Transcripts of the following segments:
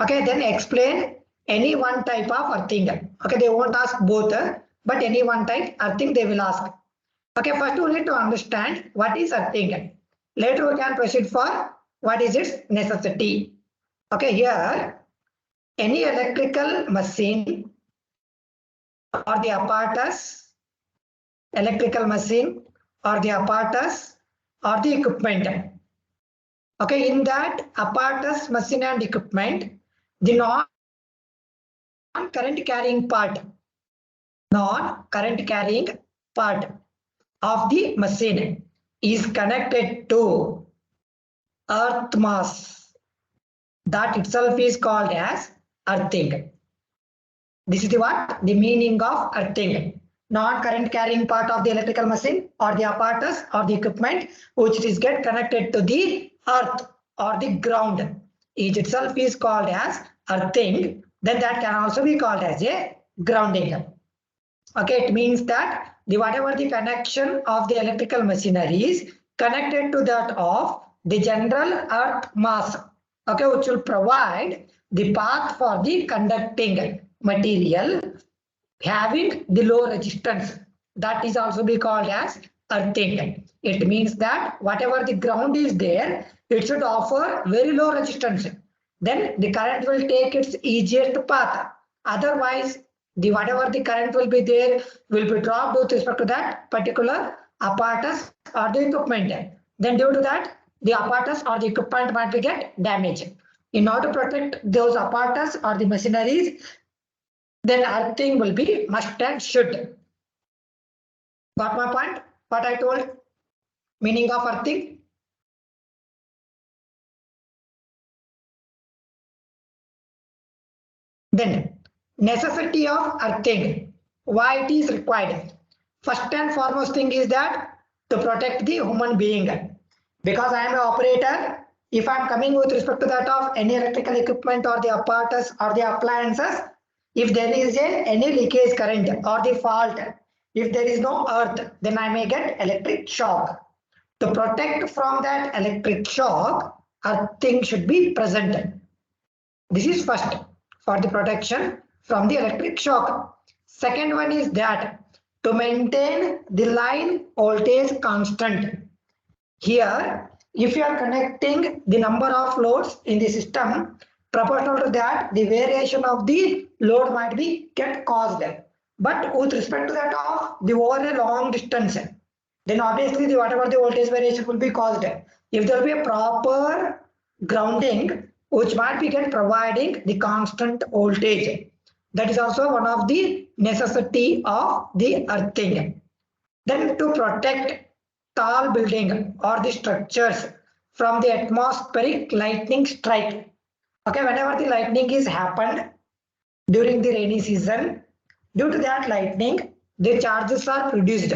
Okay, then explain any one type of earthing. Okay, they won't ask both, but any one type earthing they will ask. Okay, first we need to understand what is earthing. Later we can proceed for what is its necessity. Okay, here any electrical machine or the apparatus, electrical machine or the apparatus or the equipment. Okay, in that apparatus, machine and equipment, the non-current carrying part of the machine is connected to earth mass. That itself is called as earthing. This is the meaning of earthing. Non-current carrying part of the electrical machine or the apparatus or the equipment which is get connected to the earth or the ground. It itself is called as earthing. Then that can also be called as a grounding. Okay, it means that whatever the connection of the electrical machinery is connected to that of the general earth mass. Okay, which will provide the path for the conducting material having the low resistance. That is also be called as earthing. It means that whatever the ground is there, it should offer very low resistance. Then the current will take its easiest path. Otherwise, whatever the current will be there will be dropped with respect to that particular apparatus or the equipment. Then due to that, the apparatus or the equipment might be get damaged. In order to protect those apparatus or the machineries, then earthing will be must and should. Got my point? What I told? Meaning of earthing? Then necessity of earthing. Why it is required? First and foremost thing is that to protect the human being. Because I am an operator, if I am coming with respect to that of any electrical equipment or the apparatus or the appliances, if there is any leakage current or the fault, if there is no earth, then I may get electric shock. To protect from that electric shock, earthing should be present. This is first for the protection from the electric shock. Second one is that to maintain the line voltage constant. Here, if you are connecting the number of loads in the system, proportional to that, the variation of the load might be get caused. But with respect to that of the over a long distance, then obviously whatever the voltage variation will be caused. If there will be a proper grounding, which might be get providing the constant voltage. That is also one of the necessity of the earthing. Then to protect tall building or the structures from the atmospheric lightning strike. Okay, whenever the lightning is happened during the rainy season, due to that lightning, the charges are produced.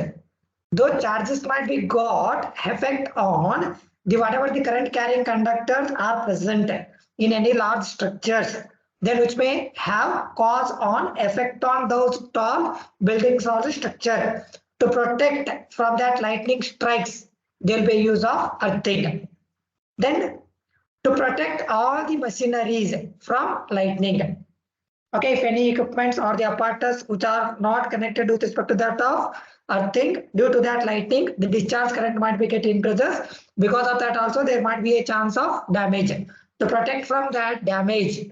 Those charges might be got effect on the whatever the current carrying conductors are present in any large structures, then which may have cause on effect on those tall buildings or the structure. To protect from that lightning strikes, there will be use of earthing. Then to protect all the machineries from lightning. Okay, if any equipments or the apparatus which are not connected with respect to that of earthing, due to that lightning, the discharge current might be getting increases. Because of that also there might be a chance of damage. To protect from that damage,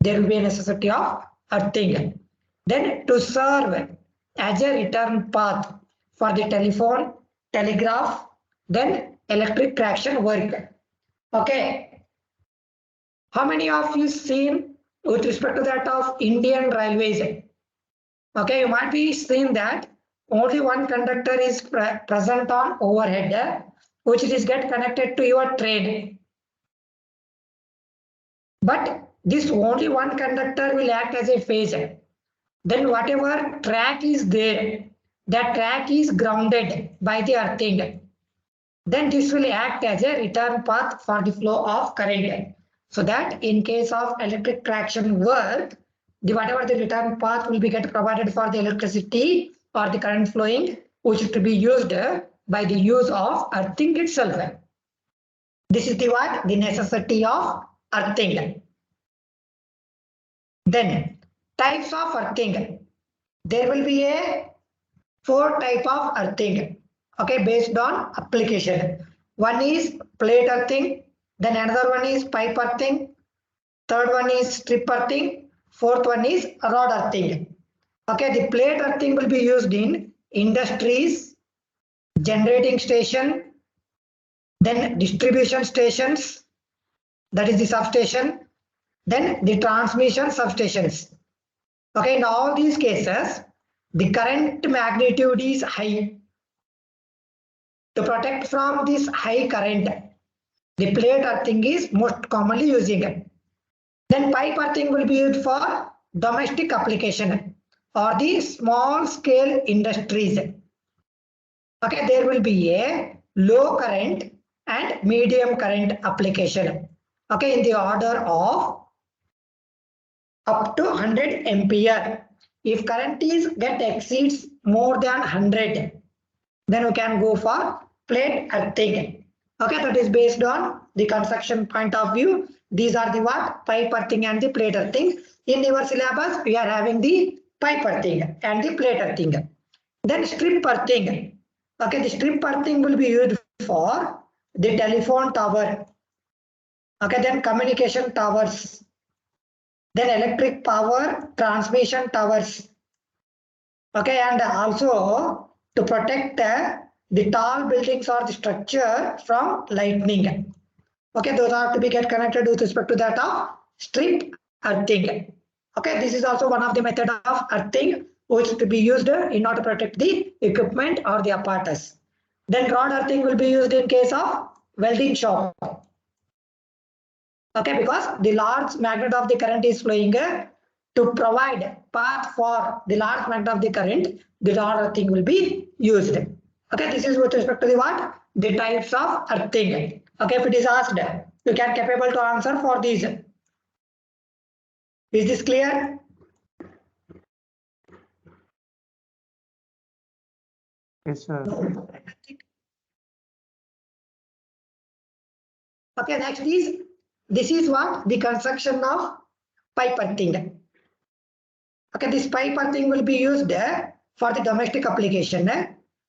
there will be a necessity of earthing. Then to serve as a return path for the telephone, telegraph, then electric traction work. Okay. How many of you seen with respect to that of Indian Railways? Okay, you might be seeing that only one conductor is present on overhead, which is get connected to your train. But this only one conductor will act as a phasor. Then whatever track is there, that track is grounded by the earthing. Then this will act as a return path for the flow of current. So that in case of electric traction work, whatever the return path will be get provided for the electricity or the current flowing, which is to be used by the use of earthing itself. This is the necessity of earthing. Then types of earthing. There will be a 4 type of earthing. Okay, based on application. One is plate earthing. Then another one is pipe earthing. Third one is strip earthing. Fourth one is rod earthing. Okay, the plate earthing will be used in industries, generating station, then distribution stations, that is the substation, then the transmission substations. Okay, in all these cases, the current magnitude is high. To protect from this high current, the plate earthing is most commonly using. Then pipe earthing will be used for domestic application or the small scale industries. Okay, there will be a low current and medium current application. Okay, in the order of up to 100 ampere. If current is exceeds more than 100, then we can go for plate earthing. Okay, that is based on the construction point of view. These are the what? Pipe earthing and the plate earthing. In your syllabus, we are having the pipe earthing and the plate earthing. Then strip earthing. Okay, the strip earthing will be used for the telephone tower. Okay, then communication towers. Then electric power transmission towers. Okay, and also to protect the tall buildings or the structure from lightning. Okay, those are to be get connected with respect to that of strip earthing. Okay, this is also one of the method of earthing which to be used in order to protect the equipment or the apparatus. Then rod earthing will be used in case of welding shop. Okay, because the large magnet of the current is flowing to provide path for the large magnet of the current, the rod earthing will be used. Okay, this is with respect to the what? The types of earthing. Okay, if it is asked, you can capable to answer for these. Is this clear? Yes, sir. Okay, next is, this is what? The construction of pipe earthing. Okay, this pipe earthing will be used for the domestic application.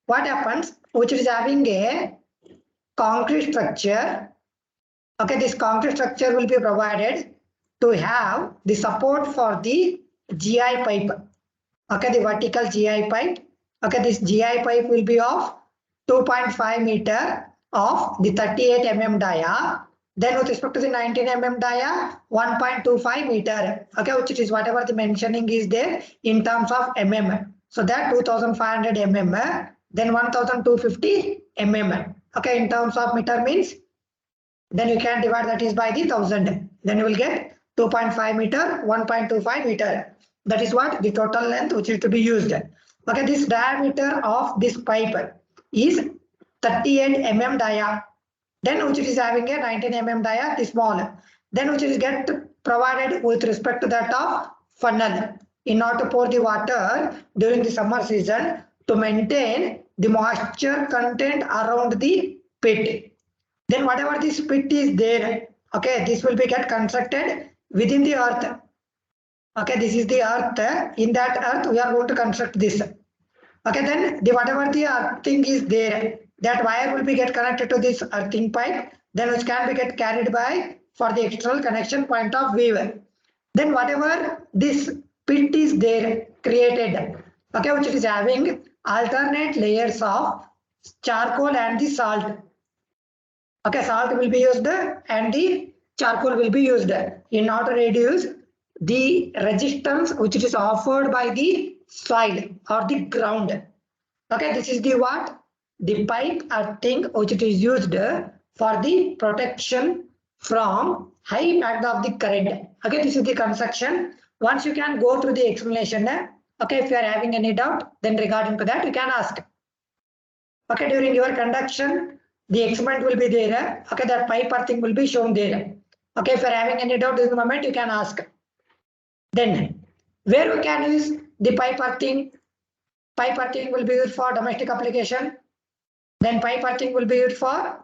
What happens? Which is having a concrete structure. Okay, this concrete structure will be provided to have the support for the GI pipe. Okay, the vertical GI pipe. Okay, this GI pipe will be of 2.5 meter of the 38 mm dia. Then with respect to the 19 mm dia, 1.25 meter. Okay, which is whatever the mentioning is there in terms of mm. So that 2500 mm, then 1250 mm. Okay, in terms of meter means, then you can divide that is by the 1000. Then you will get 2.5 meter, 1.25 meter. That is what the total length which is to be used. Okay, this diameter of this pipe is 38 mm dia. Then which is having a 19 mm dia, the small. Then which is get provided with respect to that of funnel in order to pour the water during the summer season to maintain the moisture content around the pit. Then whatever this pit is there, okay, this will be get constructed within the earth. Okay, this is the earth. In that earth, we are going to construct this. Okay, then the whatever the earthing is there, that wire will be get connected to this earthing pipe, then which can be get carried by for the external connection point of view. Then whatever this pit is there created, okay, which is having alternate layers of charcoal and the salt. Okay, salt will be used and the charcoal will be used in order to reduce the resistance which is offered by the soil or the ground. Okay, this is the what? The pipe earthing which it is used for the protection from high magnet of the current. Okay, this is the construction. Once you can go through the explanation. Okay, if you are having any doubt, then regarding to that you can ask. Okay, during your conduction, the experiment will be there. Okay, that pipe earthing will be shown there. Okay, if you are having any doubt in the moment, you can ask. Then, where we can use the pipe earthing? Pipe earthing will be used for domestic application. Then pipe earthing will be used for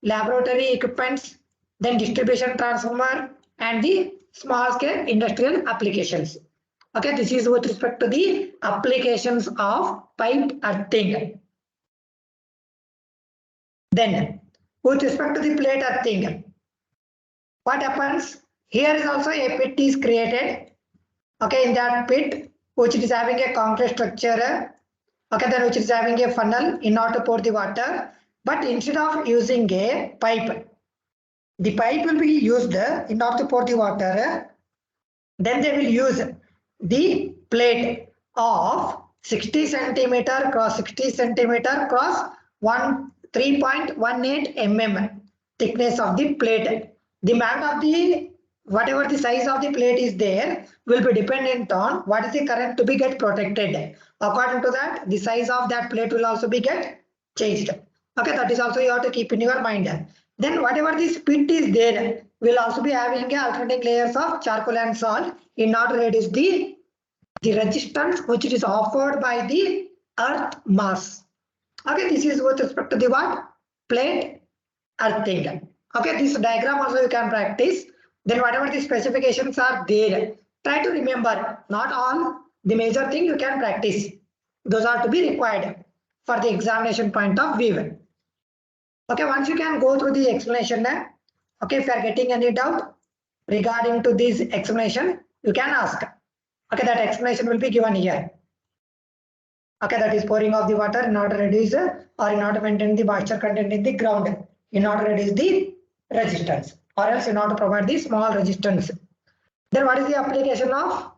laboratory equipments. Then distribution transformer and the small scale industrial applications. Okay, this is with respect to the applications of pipe earthing. Then, with respect to the plate earthing, what happens? Here is also a pit is created. Okay, in that pit, which is having a concrete structure. Okay, then which is having a funnel in order to pour the water. But instead of using a pipe, the pipe will be used in order to pour the water. Then they will use the plate of 60 centimeter cross 60 centimeter cross 3.18 mm thickness of the plate. The amount of the whatever the size of the plate is there will be dependent on what is the current to be get protected. According to that, the size of that plate will also be get changed. Okay, that is also you have to keep in your mind. Then whatever this pit is there will also be having alternating layers of charcoal and salt in order to reduce the resistance which is offered by the earth mass. Okay, this is with respect to the what? Plate earthing. Okay, this diagram also you can practice. Then whatever the specifications are there, try to remember. Not all the major thing you can practice. Those are to be required for the examination point of view. Okay, once you can go through the explanation, okay, if you are getting any doubt regarding to this explanation, you can ask. Okay, that explanation will be given here. Okay, that is pouring of the water in order to reduce or in order to maintain the moisture content in the ground, in order to reduce the resistance, or else in order to provide the small resistance. Then what is the application of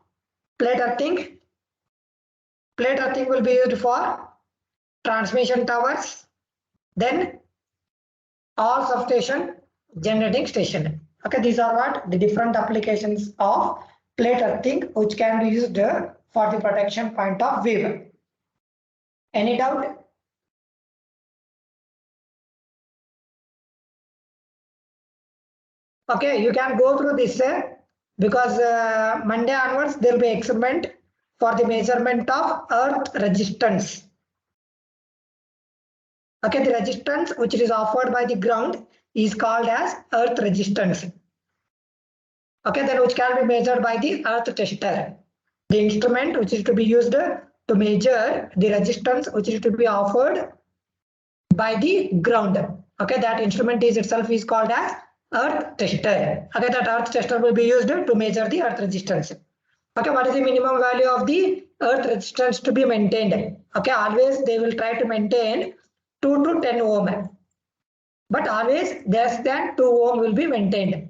plate earthing? Plate earthing will be used for transmission towers, then all substation, generating station. Okay, these are what the different applications of plate earthing which can be used for the protection point of view. Any doubt? Okay, you can go through this because Monday onwards there will be experiment for the measurement of earth resistance. Okay, the resistance which is offered by the ground is called as earth resistance. Okay, then which can be measured by the earth tester. The instrument which is to be used to measure the resistance which is to be offered by the ground. Okay, that instrument is itself is called as earth tester. Okay, that earth tester will be used to measure the earth resistance. Okay, what is the minimum value of the earth resistance to be maintained? Okay, always they will try to maintain 2 to 10 ohm, but always less than 2 ohm will be maintained.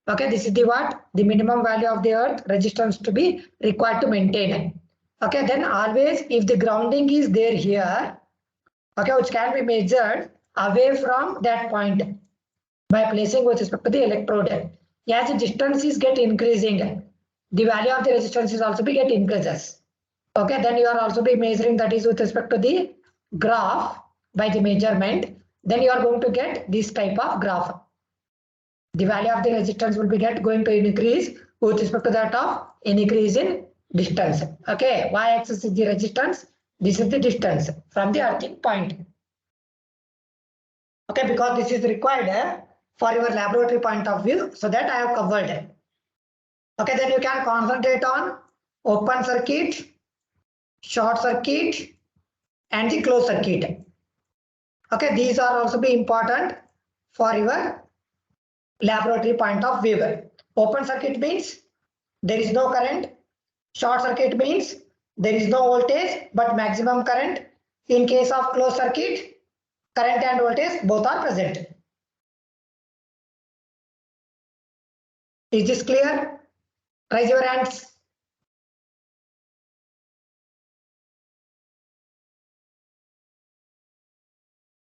Okay, this is the what the minimum value of the earth resistance to be required to maintain. Okay, then always if the grounding is there here, okay, which can be measured away from that point by placing with respect to the electrode. As the distance is get increasing, the value of the resistance is also be get increases. Okay, then you are also be measuring that is with respect to the graph by the measurement. Then you are going to get this type of graph. The value of the resistance will be going to increase with respect to that of increase in distance. Okay, y-axis is the resistance. This is the distance from the earthing point. Okay, because this is required for your laboratory point of view, so that I have covered. Okay, then you can concentrate on open circuit, short circuit, and the closed circuit. Okay, these are also be important for your laboratory point of view. Open circuit means there is no current. Short circuit means there is no voltage but maximum current. In case of closed circuit, current and voltage both are present. Is this clear? Raise your hands.